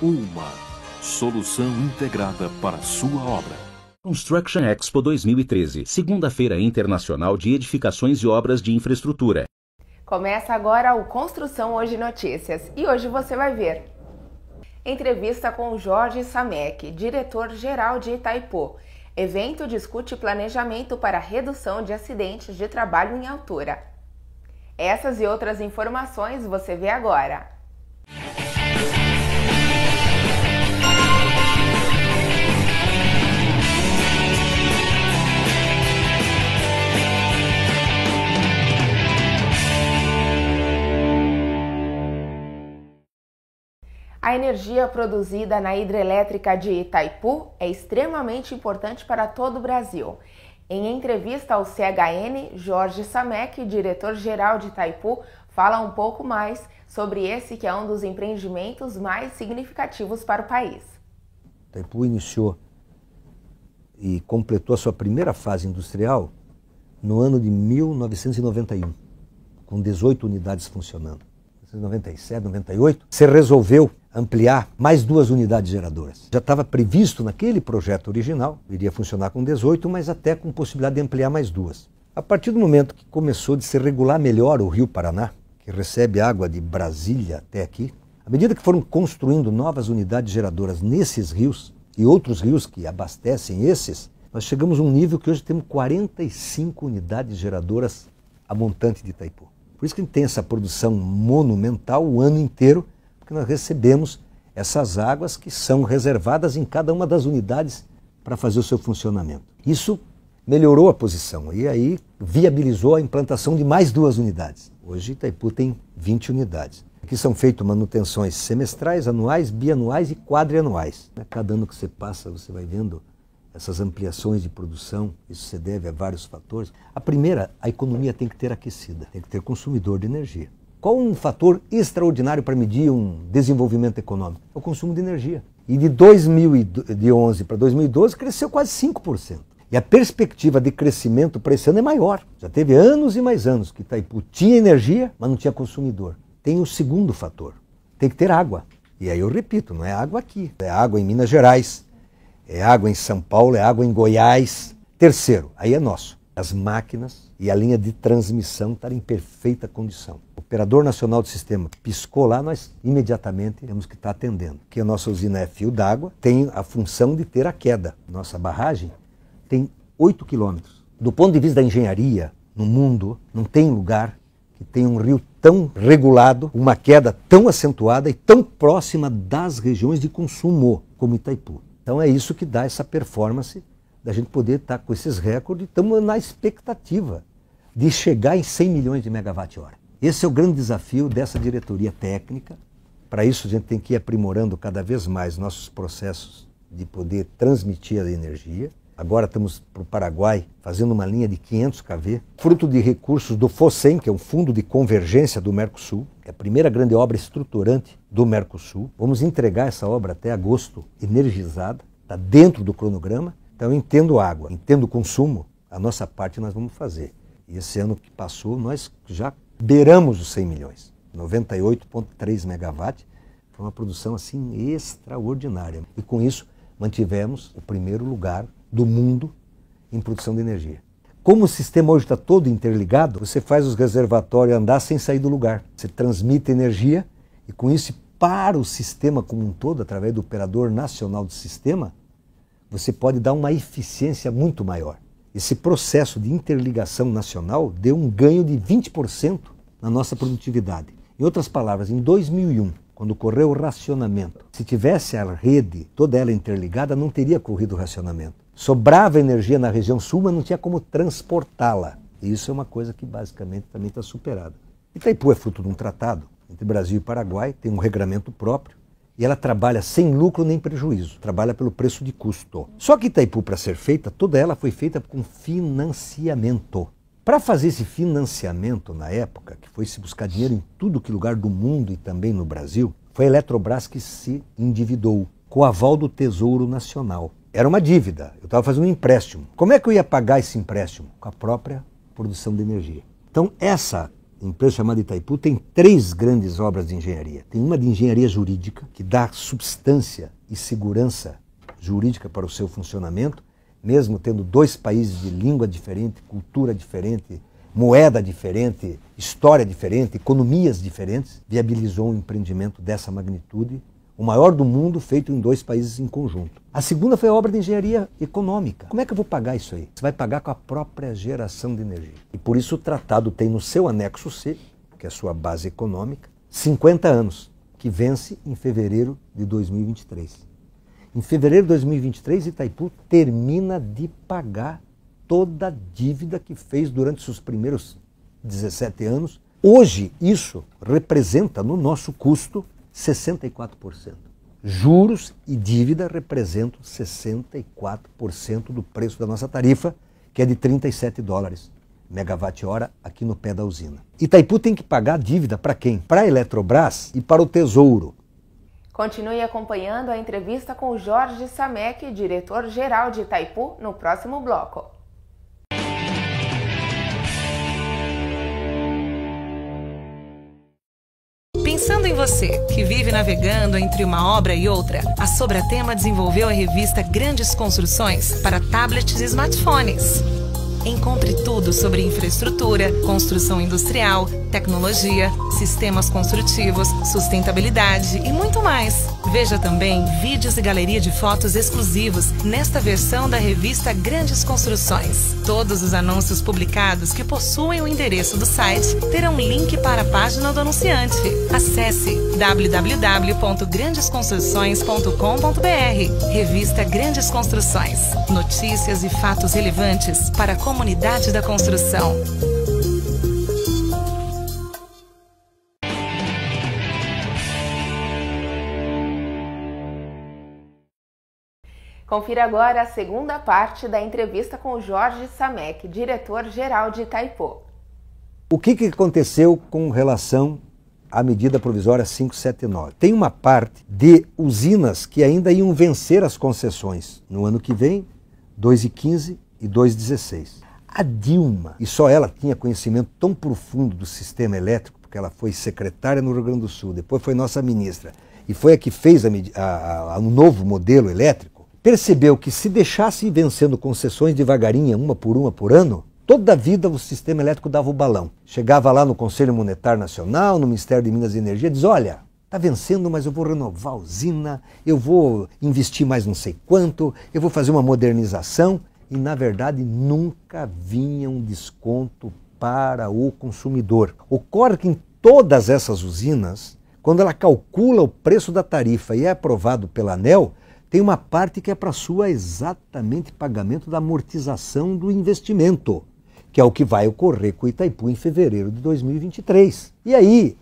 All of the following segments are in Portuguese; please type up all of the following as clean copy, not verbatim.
Uma solução integrada para a sua obra. Construction Expo 2013, Segunda-feira Internacional de Edificações e Obras de Infraestrutura. Começa agora o Construção Hoje Notícias e hoje você vai ver entrevista com Jorge Samek, diretor-geral de Itaipu. Evento discute planejamento para redução de acidentes de trabalho em altura. Essas e outras informações você vê agora. A energia produzida na hidrelétrica de Itaipu é extremamente importante para todo o Brasil. Em entrevista ao CHN, Jorge Samek, diretor-geral de Itaipu, fala um pouco mais sobre esse que é um dos empreendimentos mais significativos para o país. Itaipu iniciou e completou a sua primeira fase industrial no ano de 1991, com 18 unidades funcionando. 1997, 98, você resolveu ampliar mais 2 unidades geradoras. Já estava previsto naquele projeto original, iria funcionar com 18, mas até com possibilidade de ampliar mais 2. A partir do momento que começou de se regular melhor o Rio Paraná, que recebe água de Brasília até aqui, à medida que foram construindo novas unidades geradoras nesses rios e outros rios que abastecem esses, nós chegamos a um nível que hoje temos 45 unidades geradoras a montante de Itaipu. Por isso que a gente tem essa produção monumental o ano inteiro, porque nós recebemos essas águas que são reservadas em cada uma das unidades para fazer o seu funcionamento. Isso melhorou a posição e aí viabilizou a implantação de mais 2 unidades. Hoje Itaipu tem 20 unidades. Aqui são feitas manutenções semestrais, anuais, bianuais e quadrianuais. Cada ano que você passa, você vai vendo essas ampliações de produção, isso se deve a vários fatores. A primeira, a economia tem que ter aquecida, tem que ter consumidor de energia. Qual um fator extraordinário para medir um desenvolvimento econômico? É o consumo de energia. E de 2011 para 2012 cresceu quase 5%. E a perspectiva de crescimento para esse ano é maior. Já teve anos e mais anos que Itaipu tinha energia, mas não tinha consumidor. Tem o segundo fator, tem que ter água. E aí eu repito, não é água aqui, é água em Minas Gerais, é água em São Paulo, é água em Goiás. Terceiro, aí é nosso. As máquinas e a linha de transmissão estarem em perfeita condição. O operador nacional do sistema piscou lá, nós imediatamente temos que estar atendendo. Porque a nossa usina é fio d'água, tem a função de ter a queda. Nossa barragem tem 8 quilômetros. Do ponto de vista da engenharia, no mundo, não tem lugar que tenha um rio tão regulado, uma queda tão acentuada e tão próxima das regiões de consumo como Itaipu. Então é isso que dá essa performance da gente poder estar com esses recordes. Estamos na expectativa de chegar em 100 milhões de megawatt-hora. Esse é o grande desafio dessa diretoria técnica. Para isso a gente tem que ir aprimorando cada vez mais nossos processos de poder transmitir a energia. Agora estamos para o Paraguai fazendo uma linha de 500 kV, fruto de recursos do FOSEM, que é um fundo de convergência do Mercosul, que é a primeira grande obra estruturante do Mercosul. Vamos entregar essa obra até agosto energizada, está dentro do cronograma. Então eu entendo água, entendo consumo, a nossa parte nós vamos fazer. E esse ano que passou nós já beiramos os 100 milhões, 98,3 megawatt, foi uma produção assim extraordinária. E com isso mantivemos o primeiro lugar do mundo em produção de energia. Como o sistema hoje está todo interligado, você faz os reservatórios andar sem sair do lugar. Você transmite energia e com isso para o sistema como um todo, através do operador nacional do sistema, você pode dar uma eficiência muito maior. Esse processo de interligação nacional deu um ganho de 20% na nossa produtividade. Em outras palavras, em 2001, quando ocorreu o racionamento, se tivesse a rede toda ela interligada, não teria ocorrido o racionamento. Sobrava energia na região sul, mas não tinha como transportá-la. E isso é uma coisa que basicamente também está superada. Itaipu é fruto de um tratado entre Brasil e Paraguai, tem um regramento próprio, e ela trabalha sem lucro nem prejuízo, trabalha pelo preço de custo. Só que Itaipu, para ser feita, toda ela foi feita com financiamento. Para fazer esse financiamento na época, que foi se buscar dinheiro em tudo que lugar do mundo e também no Brasil, foi a Eletrobras que se endividou com o aval do Tesouro Nacional. Era uma dívida, eu estava fazendo um empréstimo. Como é que eu ia pagar esse empréstimo? Com a própria produção de energia. Então essa empresa chamada Itaipu tem 3 grandes obras de engenharia. Tem uma de engenharia jurídica, que dá substância e segurança jurídica para o seu funcionamento, mesmo tendo 2 países de língua diferente, cultura diferente, moeda diferente, história diferente, economias diferentes, viabilizou um empreendimento dessa magnitude, o maior do mundo, feito em 2 países em conjunto. A segunda foi a obra de engenharia econômica. Como é que eu vou pagar isso aí? Você vai pagar com a própria geração de energia. E por isso o tratado tem no seu anexo C, que é a sua base econômica, 50 anos, que vence em fevereiro de 2023. Em fevereiro de 2023, Itaipu termina de pagar toda a dívida que fez durante seus primeiros 17 anos. Hoje, isso representa, no nosso custo, 64%. Juros e dívida representam 64% do preço da nossa tarifa, que é de $37 megawatt-hora aqui no pé da usina. Itaipu tem que pagar a dívida para quem? Para a Eletrobras e para o Tesouro. Continue acompanhando a entrevista com o Jorge Samek, diretor-geral de Itaipu, no próximo bloco. Pensando em você, que vive navegando entre uma obra e outra, a Sobratema desenvolveu a revista Grandes Construções para tablets e smartphones. Encontre tudo sobre infraestrutura, construção industrial, tecnologia, sistemas construtivos, sustentabilidade e muito mais. Veja também vídeos e galeria de fotos exclusivos nesta versão da revista Grandes Construções. Todos os anúncios publicados que possuem o endereço do site terão link para a página do anunciante. Acesse www.grandesconstruções.com.br. Revista Grandes Construções. Notícias e fatos relevantes para a comunidade da construção. Confira agora a segunda parte da entrevista com o Jorge Samek, diretor-geral de Itaipu. O que aconteceu com relação à medida provisória 579? Tem uma parte de usinas que ainda iam vencer as concessões no ano que vem, 2,15 e 2,16. A Dilma, e só ela tinha conhecimento tão profundo do sistema elétrico, porque ela foi secretária no Rio Grande do Sul, depois foi nossa ministra, e foi a que fez o novo modelo elétrico, percebeu que se deixasse ir vencendo concessões devagarinho, uma por ano, toda a vida o sistema elétrico dava o balão. Chegava lá no Conselho Monetário Nacional, no Ministério de Minas e Energia, diz, olha, está vencendo, mas eu vou renovar a usina, eu vou investir mais não sei quanto, eu vou fazer uma modernização. E, na verdade, nunca vinha um desconto para o consumidor. Ocorre que em todas essas usinas, quando ela calcula o preço da tarifa e é aprovado pela ANEEL, tem uma parte que é para sua exatamente pagamento da amortização do investimento, que é o que vai ocorrer com o Itaipu em fevereiro de 2023. E aí,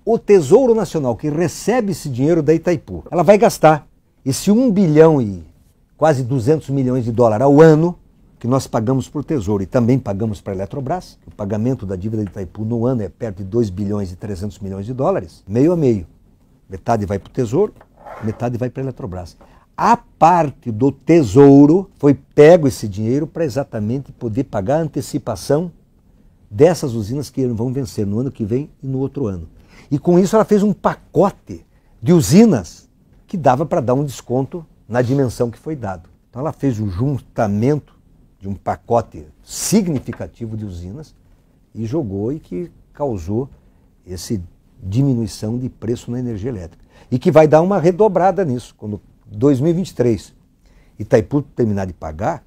o Tesouro Nacional, que recebe esse dinheiro da Itaipu, ela vai gastar esse 1 bilhão e quase 200 milhões de dólares ao ano, que nós pagamos para o Tesouro e também pagamos para a Eletrobras. O pagamento da dívida de Itaipu no ano é perto de 2 bilhões e 300 milhões de dólares, meio a meio. Metade vai para o Tesouro, metade vai para a Eletrobras. A parte do Tesouro foi pego esse dinheiro para exatamente poder pagar a antecipação dessas usinas que vão vencer no ano que vem e no outro ano. E com isso ela fez um pacote de usinas que dava para dar um desconto na dimensão que foi dado. Então ela fez o juntamento de um pacote significativo de usinas e jogou e que causou essa diminuição de preço na energia elétrica. E que vai dar uma redobrada nisso. Quando 2023 Itaipu terminar de pagar,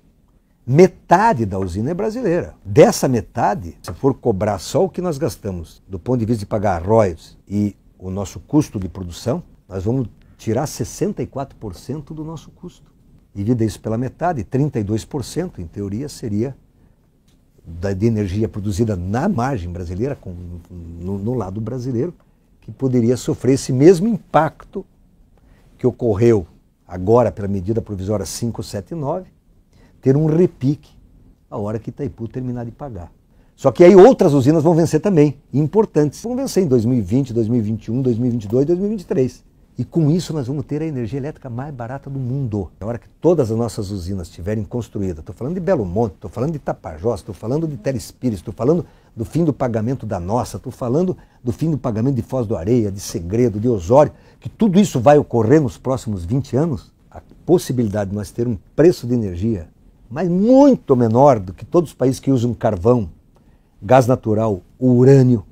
metade da usina é brasileira. Dessa metade, se for cobrar só o que nós gastamos do ponto de vista de pagar royalties e o nosso custo de produção, nós vamos tirar 64% do nosso custo. Divida isso pela metade, 32%, em teoria, seria de energia produzida na margem brasileira, no lado brasileiro, que poderia sofrer esse mesmo impacto que ocorreu agora pela medida provisória 579, ter um repique a hora que Itaipu terminar de pagar. Só que aí outras usinas vão vencer também, importantes. Vão vencer em 2020, 2021, 2022, 2023. E com isso nós vamos ter a energia elétrica mais barata do mundo. Na hora que todas as nossas usinas estiverem construídas, estou falando de Belo Monte, estou falando de Tapajós, estou falando de Telespires, estou falando do fim do pagamento da Nossa, estou falando do fim do pagamento de Foz do Areia, de Segredo, de Osório, que tudo isso vai ocorrer nos próximos 20 anos, a possibilidade de nós ter um preço de energia, mas muito menor do que todos os países que usam carvão, gás natural, urânio,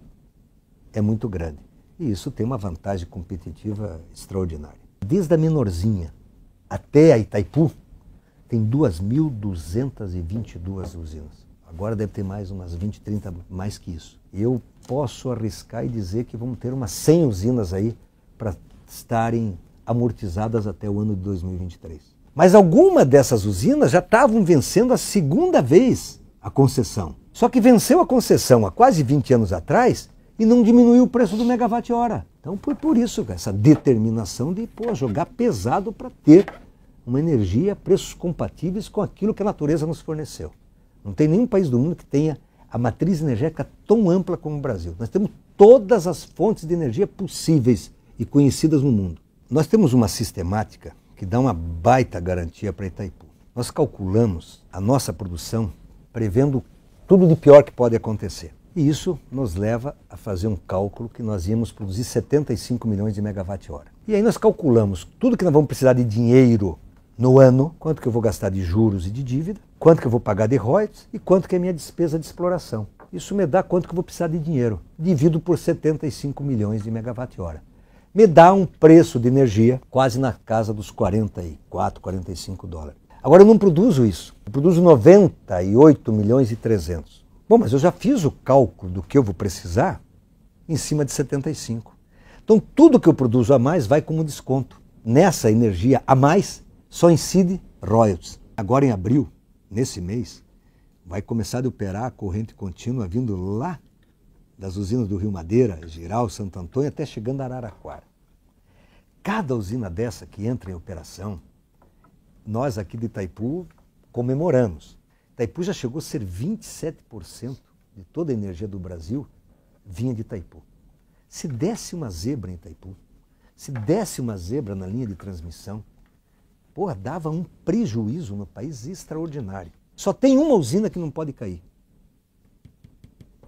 é muito grande. E isso tem uma vantagem competitiva extraordinária. Desde a menorzinha até a Itaipu, tem 2.222 usinas. Agora deve ter mais umas 20, 30 mais que isso. Eu posso arriscar e dizer que vamos ter umas 100 usinas aí para estarem amortizadas até o ano de 2023. Mas algumas dessas usinas já estavam vencendo a segunda vez a concessão. Só que venceu a concessão há quase 20 anos atrás e não diminuiu o preço do megawatt-hora. Então foi por isso essa determinação de jogar pesado para ter uma energia a preços compatíveis com aquilo que a natureza nos forneceu. Não tem nenhum país do mundo que tenha a matriz energética tão ampla como o Brasil. Nós temos todas as fontes de energia possíveis e conhecidas no mundo. Nós temos uma sistemática que dá uma baita garantia para Itaipu. Nós calculamos a nossa produção prevendo tudo de pior que pode acontecer. E isso nos leva a fazer um cálculo que nós íamos produzir 75 milhões de megawatt-hora. E aí nós calculamos tudo que nós vamos precisar de dinheiro no ano, quanto que eu vou gastar de juros e de dívida, quanto que eu vou pagar de royalties e quanto que é a minha despesa de exploração. Isso me dá quanto que eu vou precisar de dinheiro. Divido por 75 milhões de megawatt-hora. Me dá um preço de energia quase na casa dos 44, 45 dólares. Agora eu não produzo isso. Eu produzo 98 milhões e 300. Bom, mas eu já fiz o cálculo do que eu vou precisar em cima de 75. Então tudo que eu produzo a mais vai como desconto. Nessa energia a mais só incide royalties. Agora em abril, nesse mês, vai começar a operar a corrente contínua vindo lá das usinas do Rio Madeira, Giral, Santo Antônio, até chegando a Araraquara. Cada usina dessa que entra em operação, nós aqui de Itaipu comemoramos. Itaipu já chegou a ser 27% de toda a energia do Brasil vinha de Itaipu. Se desse uma zebra em Itaipu, se desse uma zebra na linha de transmissão, dava um prejuízo no país extraordinário. Só tem uma usina que não pode cair.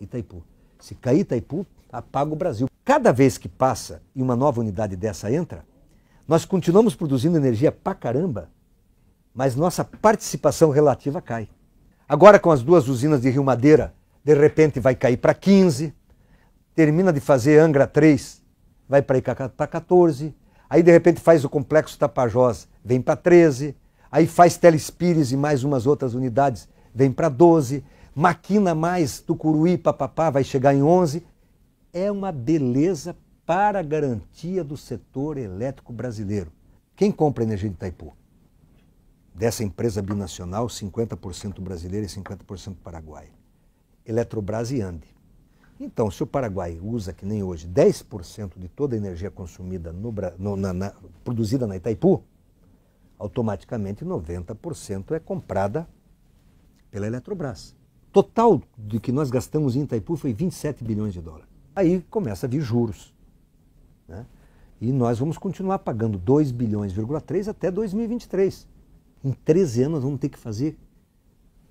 Itaipu. Se cair Itaipu, apaga o Brasil. Cada vez que passa e uma nova unidade dessa entra, nós continuamos produzindo energia pra caramba, mas nossa participação relativa cai. Agora com as duas usinas de Rio Madeira, de repente vai cair para 15, termina de fazer Angra 3, vai para 14, aí de repente faz o complexo Tapajós, vem para 13, aí faz Telespires e mais umas outras unidades, vem para 12, maquina mais Tucuruí, papapá, vai chegar em 11. É uma beleza para a garantia do setor elétrico brasileiro. Quem compra energia de Itaipu? Dessa empresa binacional, 50% brasileira e 50% paraguaia. Eletrobras e Ande. Então, se o Paraguai usa, que nem hoje, 10% de toda a energia consumida, produzida na Itaipu, automaticamente 90% é comprada pela Eletrobras. Total de que nós gastamos em Itaipu foi 27 bilhões de dólares. Aí começa a vir juros, né? E nós vamos continuar pagando 2,3 bilhões até 2023. Em 13 anos vamos ter que fazer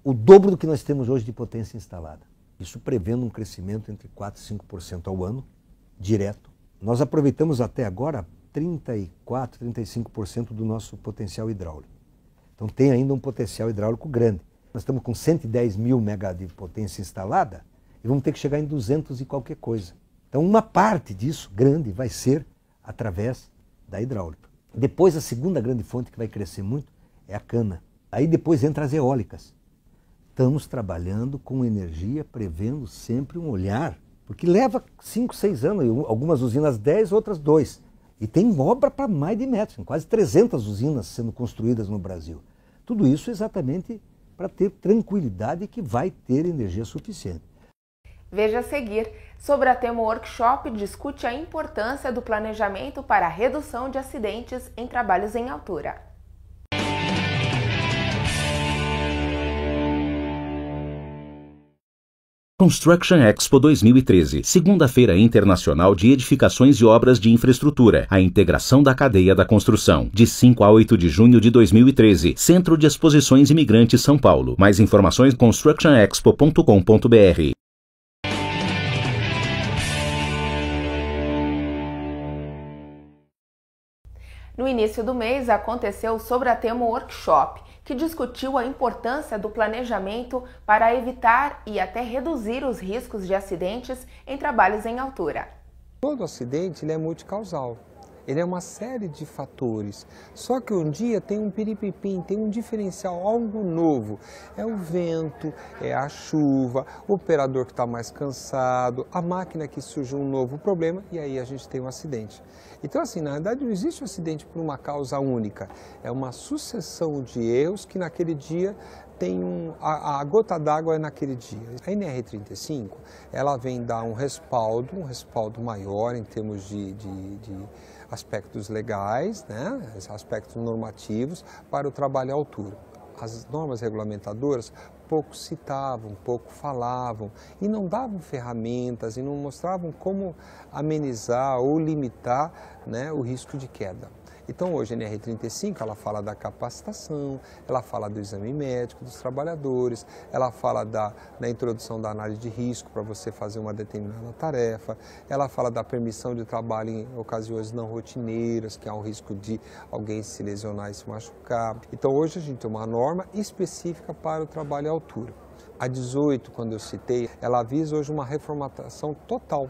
o dobro do que nós temos hoje de potência instalada. Isso prevendo um crescimento entre 4% e 5% ao ano, direto. Nós aproveitamos até agora 34%, 35% do nosso potencial hidráulico. Então tem ainda um potencial hidráulico grande. Nós estamos com 110 mil mega de potência instalada e vamos ter que chegar em 200 e qualquer coisa. Então uma parte disso, grande, vai ser através da hidráulica. Depois a segunda grande fonte que vai crescer muito é a cana. Aí depois entra as eólicas. Estamos trabalhando com energia, prevendo sempre um olhar, porque leva 5, 6 anos, algumas usinas 10, outras 2. E tem obra para mais de metros, quase 300 usinas sendo construídas no Brasil. Tudo isso exatamente para ter tranquilidade que vai ter energia suficiente. Veja a seguir, sobre a Temo Workshop discute a importância do planejamento para a redução de acidentes em trabalhos em altura. Construction Expo 2013, segunda-feira internacional de edificações e obras de infraestrutura, a integração da cadeia da construção, de 5 a 8 de junho de 2013, Centro de Exposições Imigrantes São Paulo. Mais informações constructionexpo.com.br. No início do mês aconteceu o Sobratemo Workshop, que discutiu a importância do planejamento para evitar e até reduzir os riscos de acidentes em trabalhos em altura. Todo acidente ele é multicausal, ele é uma série de fatores, só que um dia tem um piripipim, tem um diferencial, algo novo. É o vento, é a chuva, o operador que está mais cansado, a máquina que surge um novo problema e aí a gente tem um acidente. Então assim, na verdade não existe um acidente por uma causa única, é uma sucessão de erros que naquele dia tem a gota d'água é naquele dia. A NR35, ela vem dar um respaldo maior em termos de aspectos legais, né, aspectos normativos para o trabalho à altura. As normas regulamentadoras pouco citavam, pouco falavam e não davam ferramentas e não mostravam como amenizar ou limitar, né, o risco de queda. Então hoje a NR35 ela fala da capacitação, ela fala do exame médico dos trabalhadores, ela fala da introdução da análise de risco para você fazer uma determinada tarefa, ela fala da permissão de trabalho em ocasiões não rotineiras, que há um risco de alguém se lesionar e se machucar. Então hoje a gente tem uma norma específica para o trabalho à altura. A 18, quando eu citei, ela avisa hoje uma reformatação total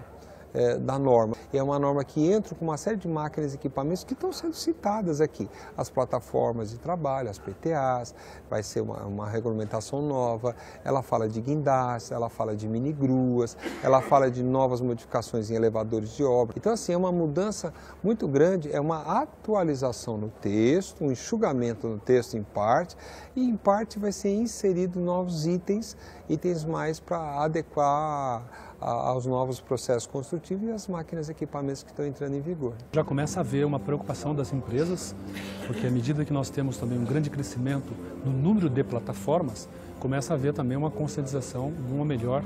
da norma. E é uma norma que entra com uma série de máquinas e equipamentos que estão sendo citadas aqui. As plataformas de trabalho, as PTAs, vai ser uma regulamentação nova, ela fala de guindastes, ela fala de mini-gruas, ela fala de novas modificações em elevadores de obra. Então assim, é uma mudança muito grande, é uma atualização no texto, um enxugamento no texto em parte, e em parte vai ser inserido novos itens mais para adequar aos novos processos construtivos e às máquinas e equipamentos que estão entrando em vigor. Já começa a haver uma preocupação das empresas, porque à medida que nós temos também um grande crescimento no número de plataformas, começa a haver também uma conscientização do melhor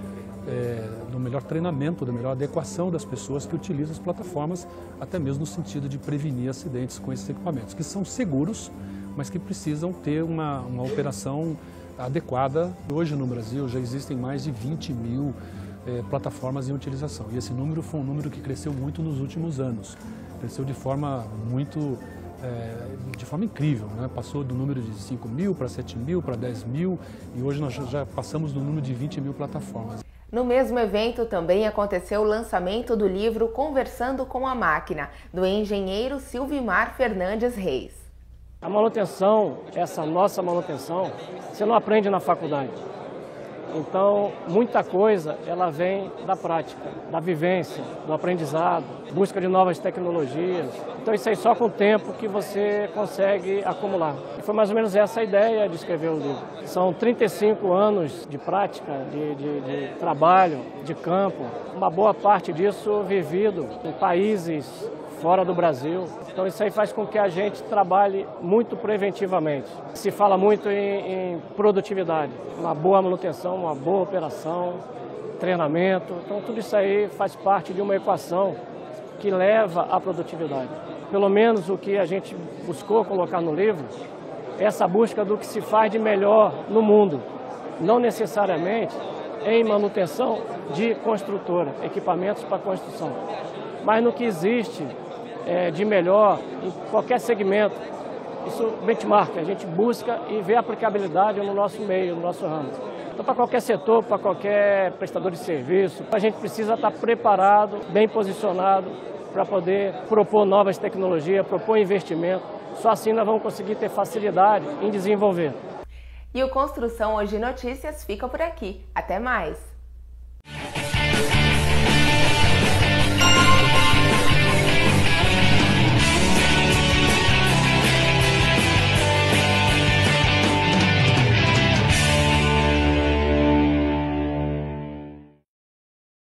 treinamento, da melhor adequação das pessoas que utilizam as plataformas, até mesmo no sentido de prevenir acidentes com esses equipamentos, que são seguros, mas que precisam ter uma operação adequada. Hoje no Brasil já existem mais de 20 mil plataformas em utilização. E esse número foi um número que cresceu muito nos últimos anos. Cresceu de forma incrível, né? Passou do número de 5 mil para 7 mil, para 10 mil e hoje nós já passamos do número de 20 mil plataformas. No mesmo evento também aconteceu o lançamento do livro Conversando com a Máquina, do engenheiro Silvimar Fernandes Reis. A manutenção, essa nossa manutenção, você não aprende na faculdade. Então, muita coisa ela vem da prática, da vivência, do aprendizado, busca de novas tecnologias. Então, isso aí só com o tempo que você consegue acumular. E foi mais ou menos essa a ideia de escrever o livro. São 35 anos de prática, de trabalho, de campo. Uma boa parte disso vivido em países fora do Brasil. Então isso aí faz com que a gente trabalhe muito preventivamente. Se fala muito em produtividade, uma boa manutenção, uma boa operação, treinamento. Então tudo isso aí faz parte de uma equação que leva à produtividade. Pelo menos o que a gente buscou colocar no livro é essa busca do que se faz de melhor no mundo. Não necessariamente em manutenção de construtora, equipamentos para construção, mas no que existe de melhor em qualquer segmento. Isso benchmark, a gente busca e vê a aplicabilidade no nosso meio, no nosso ramo. Então, para qualquer setor, para qualquer prestador de serviço, a gente precisa estar preparado, bem posicionado para poder propor novas tecnologias, propor investimento. Só assim nós vamos conseguir ter facilidade em desenvolver. E o Construção Hoje Notícias fica por aqui. Até mais!